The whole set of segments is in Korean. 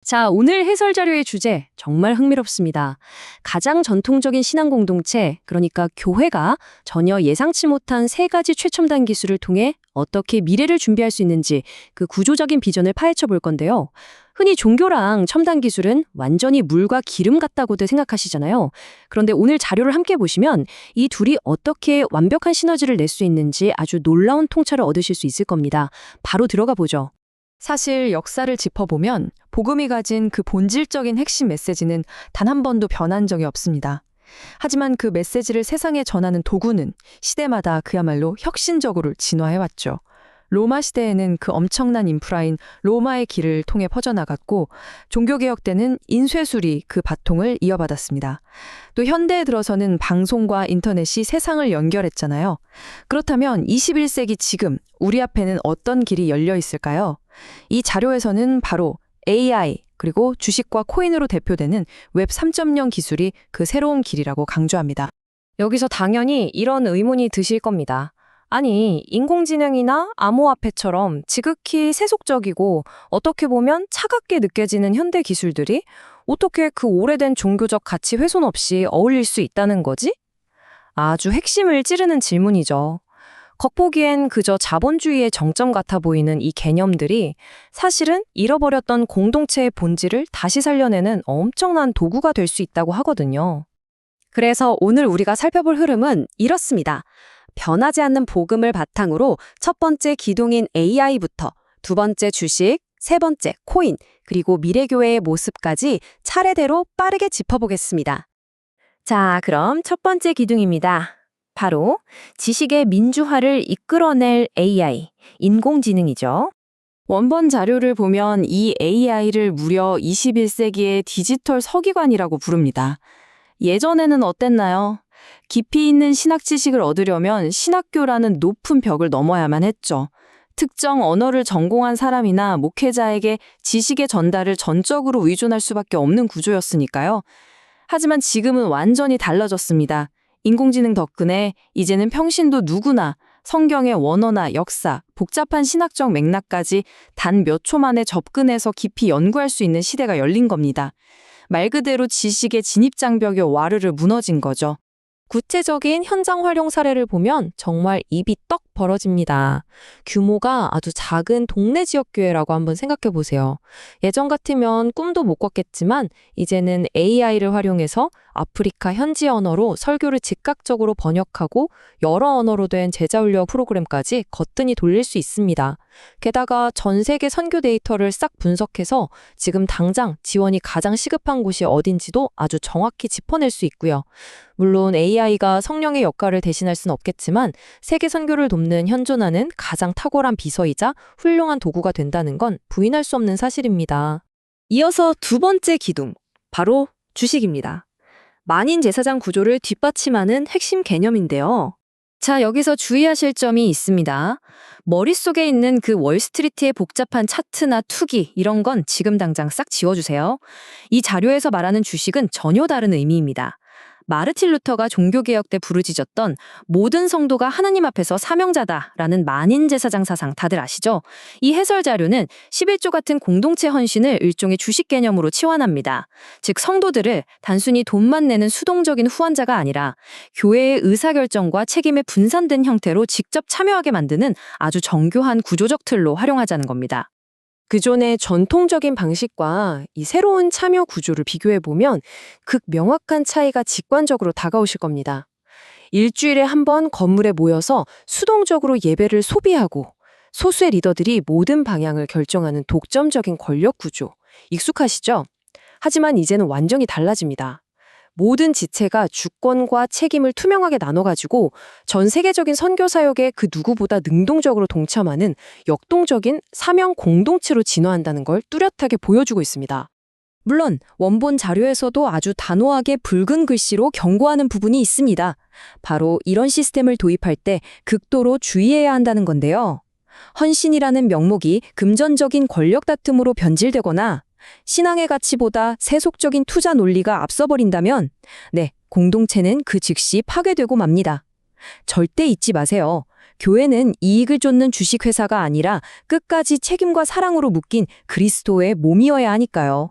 자, 오늘 해설 자료의 주제 정말 흥미롭습니다. 가장 전통적인 신앙 공동체, 그러니까 교회가 전혀 예상치 못한 세 가지 최첨단 기술을 통해 어떻게 미래를 준비할 수 있는지 그 구조적인 비전을 파헤쳐 볼 건데요. 흔히 종교랑 첨단 기술은 완전히 물과 기름 같다고들 생각하시잖아요. 그런데 오늘 자료를 함께 보시면 이 둘이 어떻게 완벽한 시너지를 낼 수 있는지 아주 놀라운 통찰을 얻으실 수 있을 겁니다. 바로 들어가 보죠. 사실 역사를 짚어보면 복음이 가진 그 본질적인 핵심 메시지는 단 한 번도 변한 적이 없습니다. 하지만 그 메시지를 세상에 전하는 도구는 시대마다 그야말로 혁신적으로 진화해왔죠. 로마 시대에는 그 엄청난 인프라인 로마의 길을 통해 퍼져나갔고, 종교개혁 때는 인쇄술이 그 바통을 이어받았습니다. 또 현대에 들어서는 방송과 인터넷이 세상을 연결했잖아요. 그렇다면 21세기 지금 우리 앞에는 어떤 길이 열려 있을까요? 이 자료에서는 바로 AI, 그리고 주식과 코인으로 대표되는 웹 3.0 기술이 그 새로운 길이라고 강조합니다. 여기서 당연히 이런 의문이 드실 겁니다. 아니, 인공지능이나 암호화폐처럼 지극히 세속적이고 어떻게 보면 차갑게 느껴지는 현대 기술들이 어떻게 그 오래된 종교적 가치 훼손 없이 어울릴 수 있다는 거지? 아주 핵심을 찌르는 질문이죠. 겉보기엔 그저 자본주의의 정점 같아 보이는 이 개념들이 사실은 잃어버렸던 공동체의 본질을 다시 살려내는 엄청난 도구가 될 수 있다고 하거든요. 그래서 오늘 우리가 살펴볼 흐름은 이렇습니다. 변하지 않는 복음을 바탕으로 첫 번째 기둥인 AI부터 두 번째 주식, 세 번째 코인, 그리고 미래교회의 모습까지 차례대로 빠르게 짚어보겠습니다. 자, 그럼 첫 번째 기둥입니다. 바로 지식의 민주화를 이끌어낼 AI, 인공지능이죠. 원본 자료를 보면 이 AI를 무려 21세기의 디지털 서기관이라고 부릅니다. 예전에는 어땠나요? 깊이 있는 신학 지식을 얻으려면 신학교라는 높은 벽을 넘어야만 했죠. 특정 언어를 전공한 사람이나 목회자에게 지식의 전달을 전적으로 의존할 수밖에 없는 구조였으니까요. 하지만 지금은 완전히 달라졌습니다. 인공지능 덕분에 이제는 평신도 누구나 성경의 원어나 역사, 복잡한 신학적 맥락까지 단 몇 초 만에 접근해서 깊이 연구할 수 있는 시대가 열린 겁니다. 말 그대로 지식의 진입장벽이 와르르 무너진 거죠. 구체적인 현장 활용 사례를 보면 정말 입이 떡 벌어집니다. 규모가 아주 작은 동네 지역교회라고 한번 생각해 보세요. 예전 같으면 꿈도 못 꿨겠지만 이제는 AI를 활용해서 아프리카 현지 언어로 설교를 즉각적으로 번역하고 여러 언어로 된 제자훈련 프로그램까지 거뜬히 돌릴 수 있습니다. 게다가 전 세계 선교 데이터를 싹 분석해서 지금 당장 지원이 가장 시급한 곳이 어딘지도 아주 정확히 짚어낼 수 있고요. 물론 AI가 성령의 역할을 대신할 수는 없겠지만 세계 선교를 돕는 현존하는 가장 탁월한 비서이자 훌륭한 도구가 된다는 건 부인할 수 없는 사실입니다. 이어서 두 번째 기둥, 바로 주식입니다. 만인 제사장 구조를 뒷받침하는 핵심 개념인데요. 자, 여기서 주의하실 점이 있습니다. 머릿속에 있는 그 월스트리트의 복잡한 차트나 투기 이런 건 지금 당장 싹 지워주세요. 이 자료에서 말하는 주식은 전혀 다른 의미입니다. 마르틴 루터가 종교개혁 때 부르짖었던 모든 성도가 하나님 앞에서 사명자다라는 만인 제사장 사상 다들 아시죠? 이 해설 자료는 11조 같은 공동체 헌신을 일종의 주식 개념으로 치환합니다. 즉 성도들을 단순히 돈만 내는 수동적인 후원자가 아니라 교회의 의사결정과 책임에 분산된 형태로 직접 참여하게 만드는 아주 정교한 구조적 틀로 활용하자는 겁니다. 그존의 전통적인 방식과 이 새로운 참여 구조를 비교해보면 극 명확한 차이가 직관적으로 다가오실 겁니다. 일주일에 한 번 건물에 모여서 수동적으로 예배를 소비하고 소수의 리더들이 모든 방향을 결정하는 독점적인 권력 구조. 익숙하시죠? 하지만 이제는 완전히 달라집니다. 모든 지체가 주권과 책임을 투명하게 나눠가지고 전 세계적인 선교 사역에 그 누구보다 능동적으로 동참하는 역동적인 사명 공동체로 진화한다는 걸 뚜렷하게 보여주고 있습니다. 물론 원본 자료에서도 아주 단호하게 붉은 글씨로 경고하는 부분이 있습니다. 바로 이런 시스템을 도입할 때 극도로 주의해야 한다는 건데요. 헌신이라는 명목이 금전적인 권력 다툼으로 변질되거나 신앙의 가치보다 세속적인 투자 논리가 앞서버린다면 공동체는 그 즉시 파괴되고 맙니다. 절대 잊지 마세요. 교회는 이익을 쫓는 주식회사가 아니라 끝까지 책임과 사랑으로 묶인 그리스도의 몸이어야 하니까요.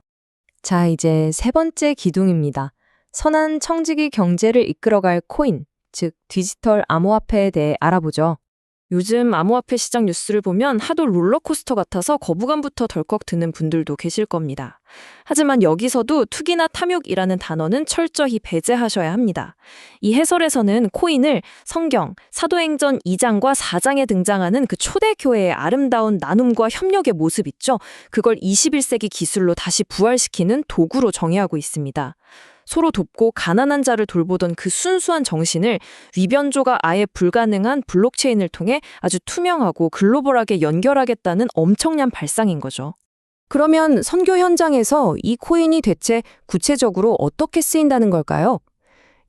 자, 이제 세 번째 기둥입니다. 선한 청지기 경제를 이끌어갈 코인, 즉 디지털 암호화폐에 대해 알아보죠. 요즘 암호화폐 시장 뉴스를 보면 하도 롤러코스터 같아서 거부감부터 덜컥 드는 분들도 계실 겁니다. 하지만 여기서도 투기나 탐욕이라는 단어는 철저히 배제하셔야 합니다. 이 해설에서는 코인을 성경, 사도행전 2장과 4장에 등장하는 그 초대교회의 아름다운 나눔과 협력의 모습 있죠? 그걸 21세기 기술로 다시 부활시키는 도구로 정의하고 있습니다. 서로 돕고 가난한 자를 돌보던 그 순수한 정신을 위변조가 아예 불가능한 블록체인을 통해 아주 투명하고 글로벌하게 연결하겠다는 엄청난 발상인 거죠. 그러면 선교 현장에서 이 코인이 대체 구체적으로 어떻게 쓰인다는 걸까요?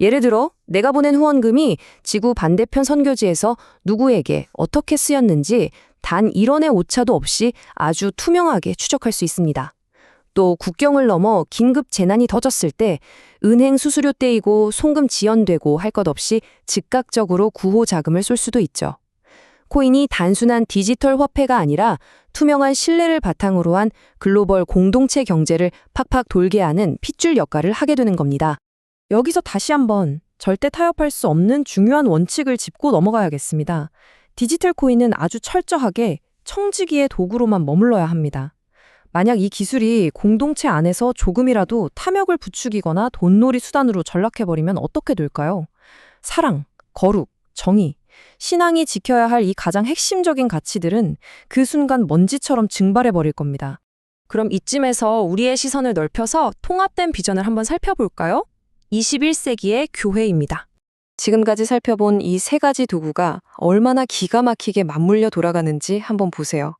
예를 들어 내가 보낸 후원금이 지구 반대편 선교지에서 누구에게 어떻게 쓰였는지 단 1원의 오차도 없이 아주 투명하게 추적할 수 있습니다. 또 국경을 넘어 긴급 재난이 터졌을 때 은행 수수료 떼이고 송금 지연되고 할 것 없이 즉각적으로 구호 자금을 쏠 수도 있죠. 코인이 단순한 디지털 화폐가 아니라 투명한 신뢰를 바탕으로 한 글로벌 공동체 경제를 팍팍 돌게 하는 핏줄 역할을 하게 되는 겁니다. 여기서 다시 한번 절대 타협할 수 없는 중요한 원칙을 짚고 넘어가야겠습니다. 디지털 코인은 아주 철저하게 청지기의 도구로만 머물러야 합니다. 만약 이 기술이 공동체 안에서 조금이라도 탐욕을 부추기거나 돈놀이 수단으로 전락해버리면 어떻게 될까요? 사랑, 거룩, 정의, 신앙이 지켜야 할 이 가장 핵심적인 가치들은 그 순간 먼지처럼 증발해버릴 겁니다. 그럼 이쯤에서 우리의 시선을 넓혀서 통합된 비전을 한번 살펴볼까요? 21세기의 교회입니다. 지금까지 살펴본 이 세 가지 도구가 얼마나 기가 막히게 맞물려 돌아가는지 한번 보세요.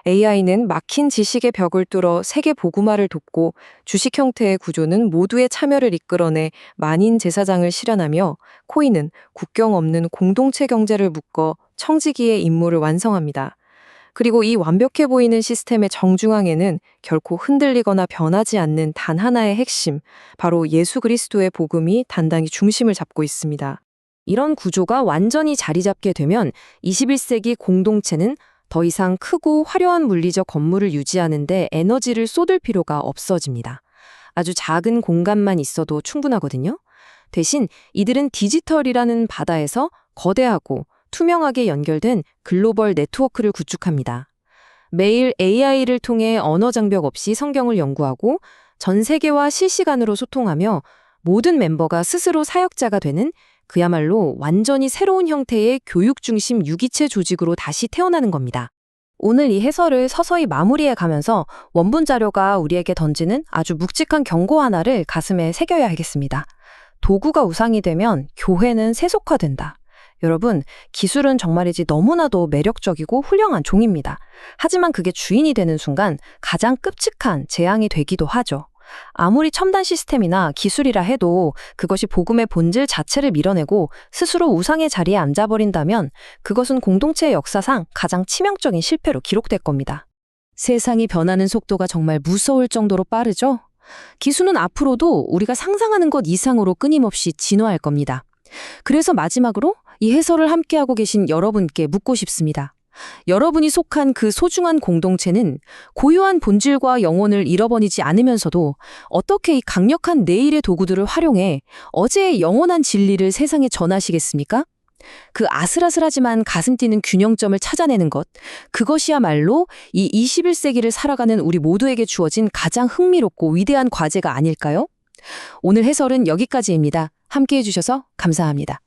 AI는 막힌 지식의 벽을 뚫어 세계 보구마를 돕고 주식 형태의 구조는 모두의 참여를 이끌어내 만인 제사장을 실현하며 코인은 국경 없는 공동체 경제를 묶어 청지기의 임무를 완성합니다. 그리고 이 완벽해 보이는 시스템의 정중앙에는 결코 흔들리거나 변하지 않는 단 하나의 핵심, 바로 예수 그리스도의 복음이 단단히 중심을 잡고 있습니다. 이런 구조가 완전히 자리 잡게 되면 21세기 공동체는 더 이상 크고 화려한 물리적 건물을 유지하는데 에너지를 쏟을 필요가 없어집니다. 아주 작은 공간만 있어도 충분하거든요. 대신 이들은 디지털이라는 바다에서 거대하고 투명하게 연결된 글로벌 네트워크를 구축합니다. 매일 AI를 통해 언어 장벽 없이 성경을 연구하고 전 세계와 실시간으로 소통하며 모든 멤버가 스스로 사역자가 되는 그야말로 완전히 새로운 형태의 교육 중심 유기체 조직으로 다시 태어나는 겁니다. 오늘 이 해설을 서서히 마무리해 가면서 원본 자료가 우리에게 던지는 아주 묵직한 경고 하나를 가슴에 새겨야 하겠습니다. 도구가 우상이 되면 교회는 세속화된다. 여러분, 기술은 정말이지 너무나도 매력적이고 훌륭한 종입니다. 하지만 그게 주인이 되는 순간 가장 끔찍한 재앙이 되기도 하죠. 아무리 첨단 시스템이나 기술이라 해도 그것이 복음의 본질 자체를 밀어내고 스스로 우상의 자리에 앉아버린다면 그것은 공동체의 역사상 가장 치명적인 실패로 기록될 겁니다. 세상이 변하는 속도가 정말 무서울 정도로 빠르죠? 기술은 앞으로도 우리가 상상하는 것 이상으로 끊임없이 진화할 겁니다. 그래서 마지막으로 이 해설을 함께하고 계신 여러분께 묻고 싶습니다. 여러분이 속한 그 소중한 공동체는 고유한 본질과 영혼을 잃어버리지 않으면서도 어떻게 이 강력한 내일의 도구들을 활용해 어제의 영원한 진리를 세상에 전하시겠습니까? 그 아슬아슬하지만 가슴 뛰는 균형점을 찾아내는 것, 그것이야말로 이 21세기를 살아가는 우리 모두에게 주어진 가장 흥미롭고 위대한 과제가 아닐까요? 오늘 해설은 여기까지입니다. 함께해 주셔서 감사합니다.